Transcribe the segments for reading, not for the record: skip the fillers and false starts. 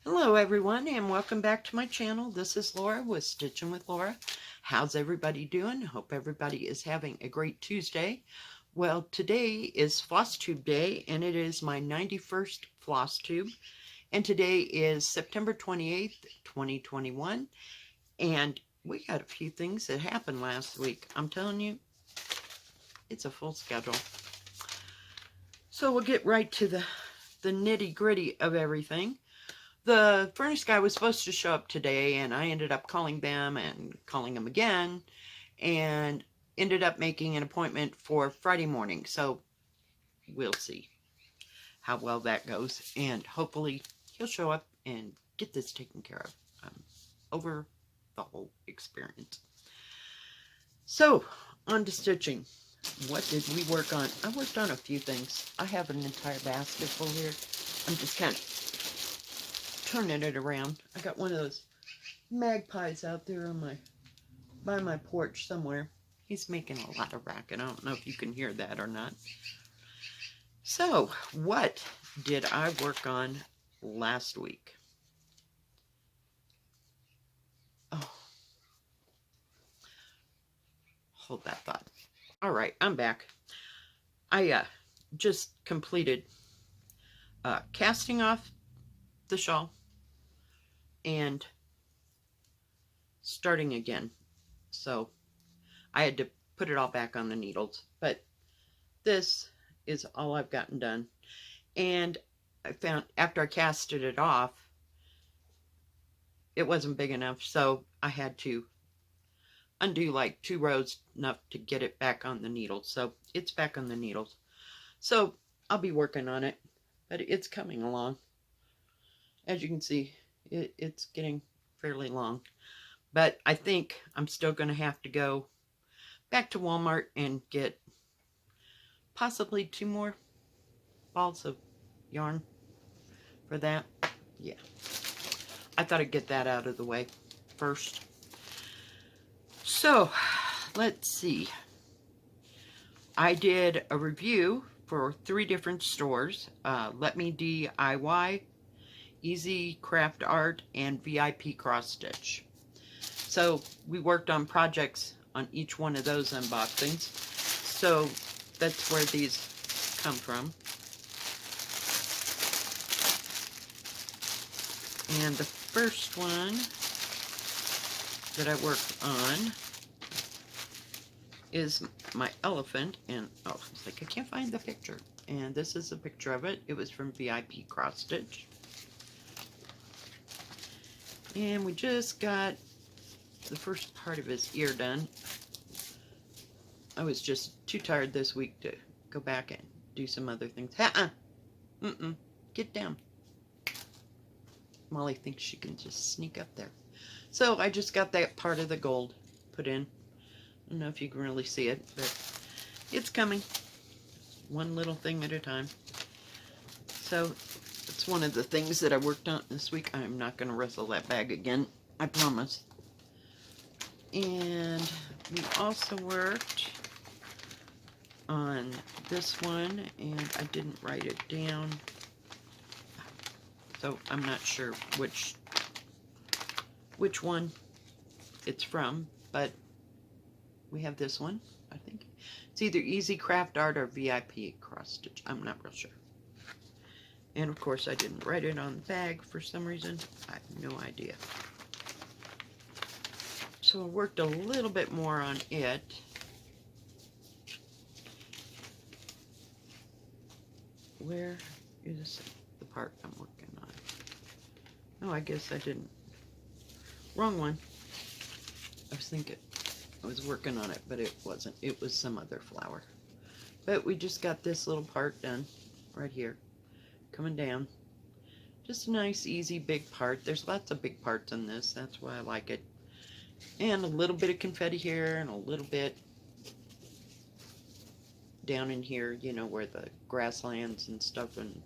Hello everyone and welcome back to my channel. This is Laura with Stitching with Laura. How's everybody doing? Hope everybody is having a great Tuesday. Well, today is Floss Tube Day and it is my 91st Floss Tube. And today is September 28th, 2021. And we got a few things that happened last week. I'm telling you, it's a full schedule. So we'll get right to the nitty gritty of everything. The furnace guy was supposed to show up today, and I ended up calling them and calling them again, and ended up making an appointment for Friday morning. So we'll see how well that goes, and hopefully he'll show up and get this taken care of over the whole experience. So, on to stitching. What did we work on? I worked on a few things. I have an entire basket full here. I'm just kind of turning it around. I got one of those magpies out there on by my porch somewhere. He's making a lot of racket. I don't know if you can hear that or not. So, what did I work on last week? Oh, hold that thought. All right, I'm back. I just completed casting off the shawl and starting again. So I had to put it all back on the needles, but this is all I've gotten done. And I found after I casted it off, it wasn't big enough, so I had to undo like 2 rows enough to get it back on the needles. So it's back on the needles. So I'll be working on it, but it's coming along. As you can see, it's getting fairly long. But I think I'm still going to have to go back to Walmart and get possibly 2 more balls of yarn for that. Yeah. I thought I'd get that out of the way first. So, let's see. I did a review for 3 different stores. Let Me DIY, Easy Craft Art, and VIP Cross Stitch. So we worked on projects on each one of those unboxings. So that's where these come from. And the first one that I worked on is my elephant. And oh, it's like I can't find the picture. And this is a picture of it. It was from VIP Cross Stitch. And we just got the first part of his ear done. I was just too tired this week to go back and do some other things. Get down. Molly thinks she can just sneak up there. So I just got that part of the gold put in. I don't know if you can really see it, but it's coming. One little thing at a time. So it's one of the things that I worked on this week. I'm not going to wrestle that bag again. I promise. And we also worked on this one, and I didn't write it down, so I'm not sure which one it's from, but we have this one. I think it's either Easy Craft Art or VIP Cross Stitch. I'm not real sure. And of course I didn't write it on the bag for some reason. I have no idea. So I worked a little bit more on it. Where is the part I'm working on? Oh, I guess I didn't. Wrong one. I was thinking I was working on it, but it wasn't. It was some other flower. But we just got this little part done right here. Coming down. Just a nice, easy, big part. There's lots of big parts in this. That's why I like it. And a little bit of confetti here and a little bit down in here, you know, where the grasslands and stuff and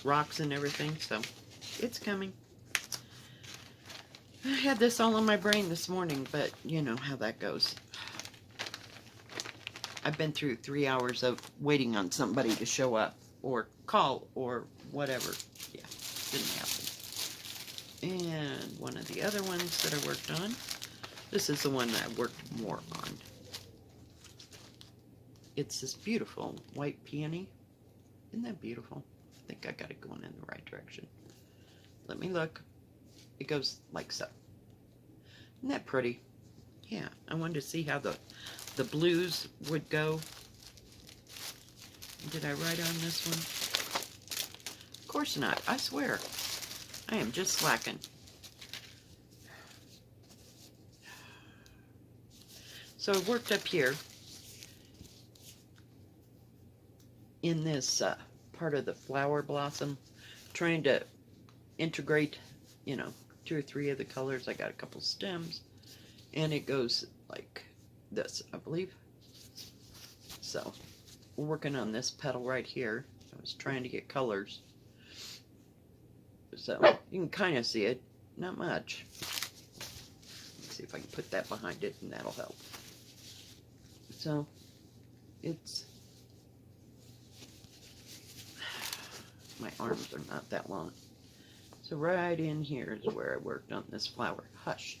rocks and everything. So it's coming. I had this all on my brain this morning, but you know how that goes. I've been through 3 hours of waiting on somebody to show up or call or whatever. Yeah, didn't happen. And one of the other ones that I worked on. This is the one that I worked more on. It's this beautiful white peony. Isn't that beautiful? I think I got it going in the right direction. Let me look. It goes like so. Isn't that pretty? Yeah, I wanted to see how the blues would go. Did I write on this one? Of course not. I swear. I am just slacking. So I worked up here in this part of the flower blossom, trying to integrate, you know, 2 or 3 of the colors. I got a couple stems, and it goes like this, I believe. So we're working on this petal right here. I was trying to get colors. So you can kind of see it, not much. Let's see if I can put that behind it, and that'll help. So it's, my arms are not that long. So right in here is where I worked on this flower. Hush.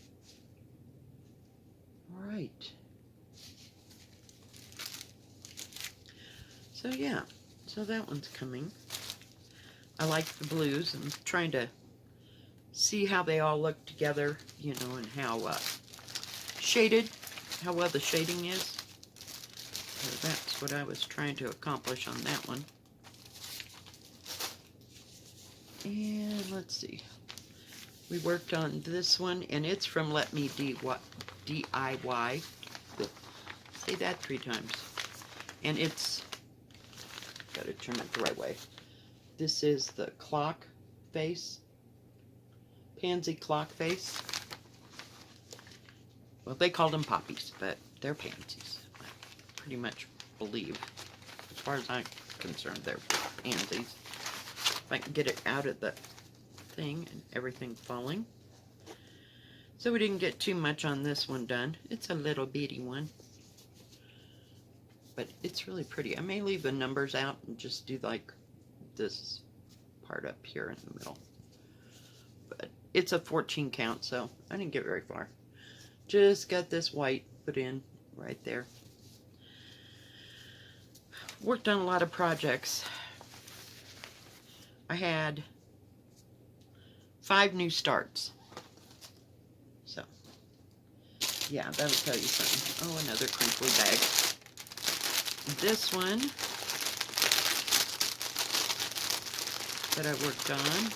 All right. So yeah, so that one's coming. I like the blues. I'm trying to see how they all look together, you know, and how shaded, how well the shading is. So that's what I was trying to accomplish on that one. And let's see. We worked on this one, and it's from Let Me DIY. Say that 3 times. And it's, gotta turn it the right way. This is the clock face. Pansy clock face. Well, they called them poppies, but they're pansies. I pretty much believe, as far as I'm concerned, they're pansies. If I can get it out of the thing and everything falling. So we didn't get too much on this one done. It's a little bitty one. But it's really pretty. I may leave the numbers out and just do like this part up here in the middle. But it's a 14 count, so I didn't get very far. Just got this white put in right there. Worked on a lot of projects. I had 5 new starts. So, yeah, that'll tell you something. Oh, another crinkly bag. This one that I worked on,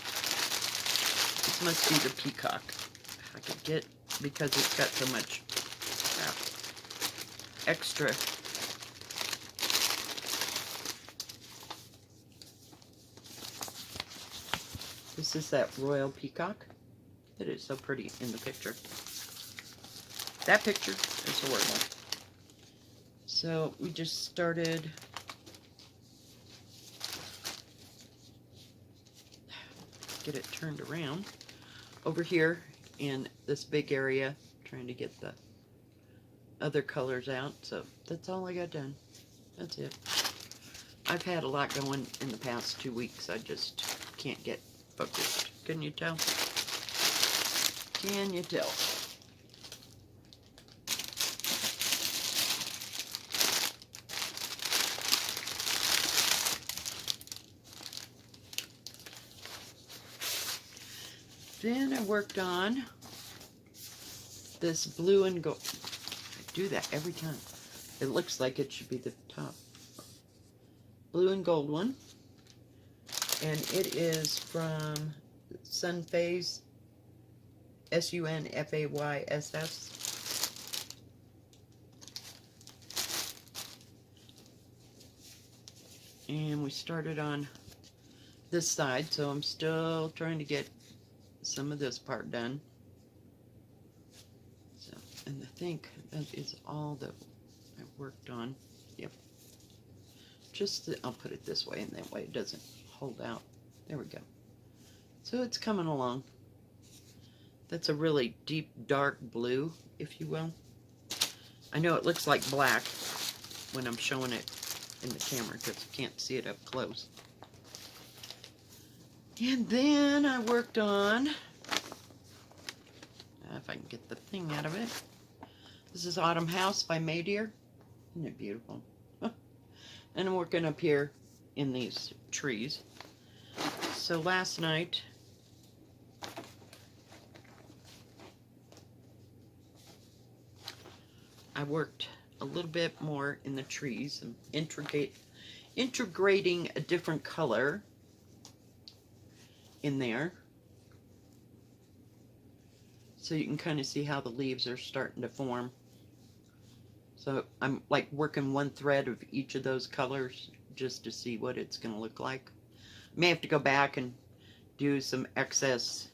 this must be the peacock. I could get, because it's got so much extra. This is that royal peacock. It is so pretty in the picture. That picture is horrible. So we just started get it turned around over here in this big area, trying to get the other colors out. So that's all I got done. That's it. I've had a lot going in the past 2 weeks. I just can't get focused. Can you tell? Can you tell? Then I worked on this blue and gold. I do that every time. It looks like it should be the top. Blue and gold one. And it is from Sunphase, SUNFAYSS. And we started on this side, so I'm still trying to get some of this part done. So, and I think that is all that I worked on. Yep. I'll put it this way, and that way it doesn't hold out. There we go. So it's coming along. That's a really deep, dark blue, if you will. I know it looks like black when I'm showing it in the camera because you can't see it up close. And then I worked on if I can get the thing out of it. This is Autumn House by Maydeer. Isn't it beautiful? And I'm working up here in these trees. So last night, I worked a little bit more in the trees and integrating a different color in there. So you can kind of see how the leaves are starting to form. So I'm like working one thread of each of those colors just to see what it's going to look like. I may have to go back and do some excess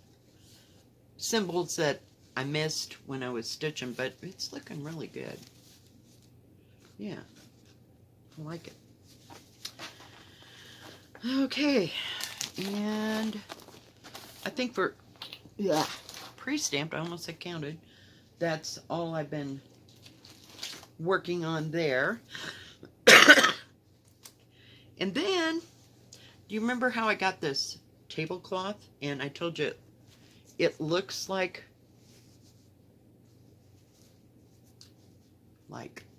symbols that I missed when I was stitching, but it's looking really good. Yeah, I like it. Okay, and I think for pre-stamped, I almost said counted, that's all I've been working on there. And then, do you remember how I got this tablecloth? And I told you it looks like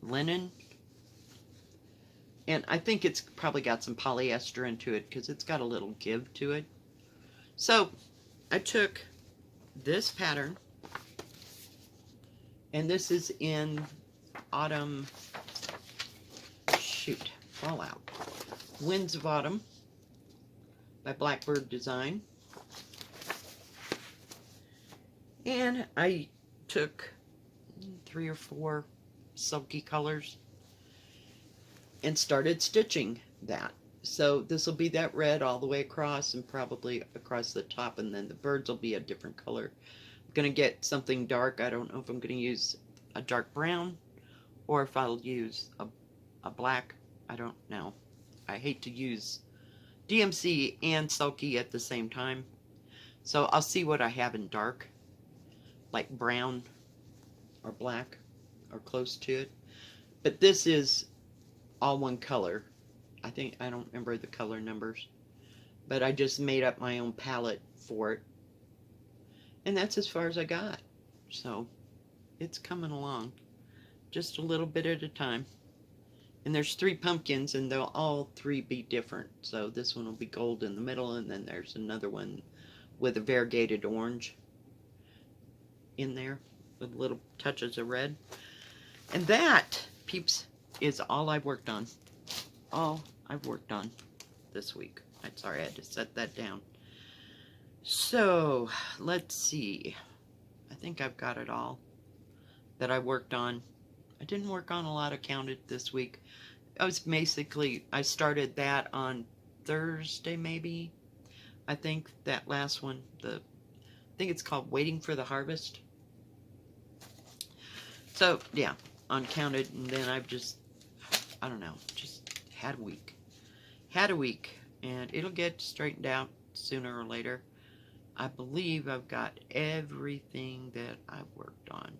linen. And I think it's probably got some polyester into it because it's got a little give to it. So I took this pattern, and this is in Autumn, Fallout. Winds of Autumn by Blackbird Design. And I took 3 or 4 silky colors and started stitching that. So this will be that red all the way across and probably across the top, and then the birds will be a different color. I'm going to get something dark. I don't know if I'm going to use a dark brown or if I'll use a black. I don't know. I hate to use DMC and Sulky at the same time. So I'll see what I have in dark, like brown or black or close to it. But this is all one color. I don't remember the color numbers, but I just made up my own palette for it. And that's as far as I got. So it's coming along just a little bit at a time. And there's 3 pumpkins, and they'll all 3 be different. So this one will be gold in the middle, and then there's another one with a variegated orange in there with little touches of red. And that, peeps, is all I've worked on. All I've worked on this week. I'm sorry, I had to set that down. So, let's see. I think I've got it all that I worked on. I didn't work on a lot of counted this week. I started that on Thursday, maybe. I think that last one, I think it's called Waiting for the Harvest. So, yeah, on counted, and then I've just, I don't know, just had a week. Had a week, and it'll get straightened out sooner or later. I believe I've got everything that I worked on.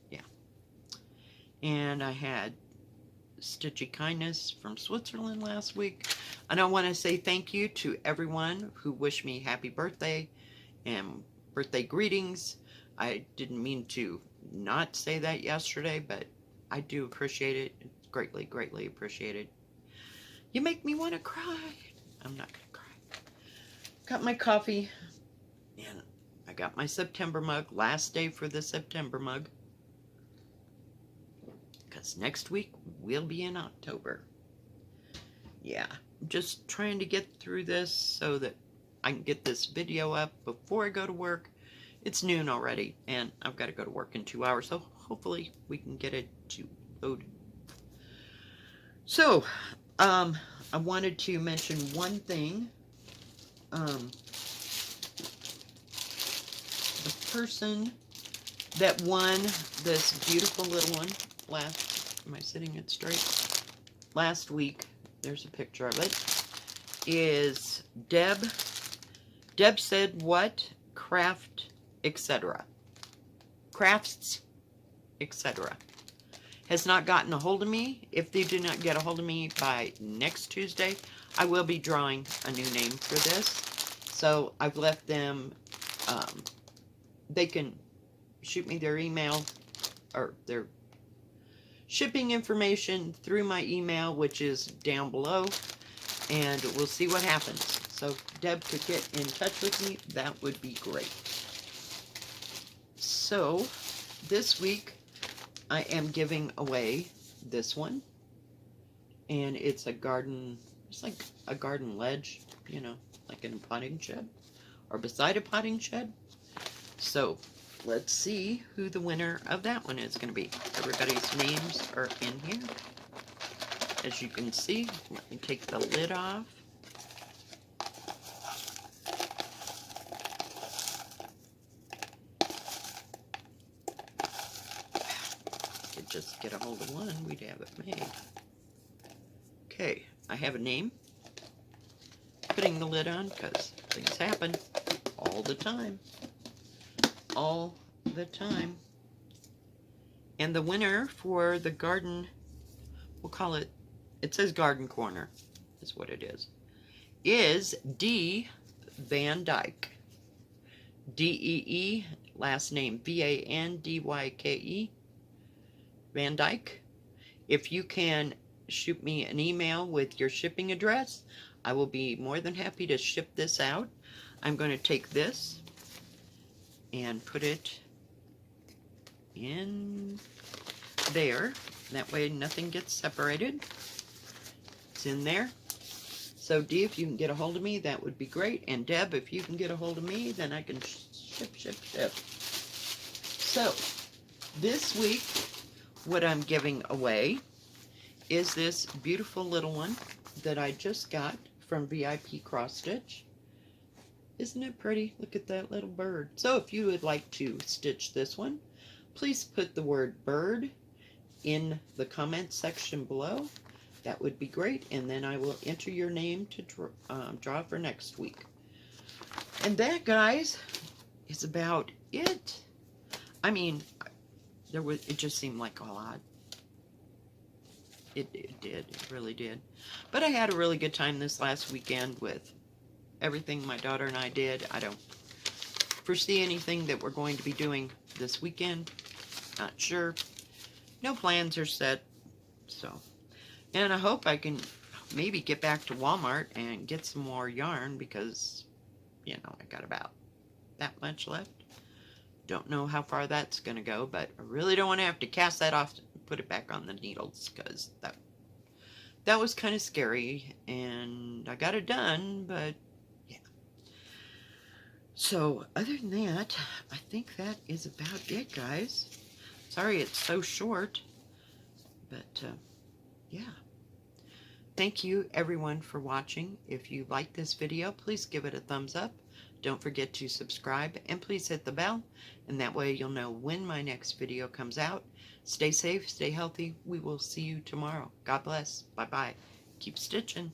Yeah. And I had Stitchy Kindness from Switzerland last week. And I want to say thank you to everyone who wished me happy birthday and birthday greetings. I didn't mean to not say that yesterday, but I do appreciate it. It's greatly, greatly appreciated. You make me want to cry. I'm not going to cry. Got my coffee. And I got my September mug. Last day for the September mug. Because next week we'll be in October. Yeah. Just trying to get through this so that I can get this video up before I go to work. It's noon already, and I've got to go to work in 2 hours, so hopefully we can get it to load. So, I wanted to mention one thing. The person that won this beautiful little one am I sitting it straight? Last week, there's a picture of it, is Deb. Deb said what? Craft, etc. Crafts, etc. Has not gotten a hold of me. If they do not get a hold of me by next Tuesday, I will be drawing a new name for this. So I've left them, they can shoot me their email or their shipping information through my email, which is down below, and we'll see what happens. So if Deb could get in touch with me, that would be great. So this week I am giving away this one, and it's a garden, it's like a garden ledge, you know, like in a potting shed or beside a potting shed. So let's see who the winner of that one is going to be. Everybody's names are in here. As you can see, let me take the lid off. If I could just get a hold of one, we'd have it made. Okay, I have a name. Putting the lid on because things happen all the time. All the time. And the winner for the garden, we'll call it, it says Garden Corner, is what it is D. Van Dyke. D-E-E, last name V-A-N-D-Y-K-E, Van Dyke. If you can shoot me an email with your shipping address, I will be more than happy to ship this out. I'm going to take this and put it in there. That way nothing gets separated. It's in there. So Dee, if you can get a hold of me, that would be great. And Deb, if you can get a hold of me, then I can ship. So this week, what I'm giving away is this beautiful little one that I just got from VIP Cross Stitch. Isn't it pretty? Look at that little bird. So if you would like to stitch this one, please put the word bird in the comment section below. That would be great, and then I will enter your name to draw for next week. And that, guys, is about it. I mean, it just seemed like a lot. It did. It really did. But I had a really good time this last weekend with everything my daughter and I did. I don't foresee anything that we're going to be doing this weekend. Not sure. No plans are set. So, and I hope I can maybe get back to Walmart and get some more yarn because, you know, I got about that much left. Don't know how far that's going to go, but I really don't want to have to cast that off and put it back on the needles because that was kind of scary, and I got it done, but yeah. So other than that, I think that is about it, guys. Sorry it's so short, but yeah. Thank you everyone for watching. If you like this video, please give it a thumbs up. Don't forget to subscribe, and please hit the bell, and that way you'll know when my next video comes out. Stay safe, stay healthy. We will see you tomorrow. God bless. Bye-bye. Keep stitching.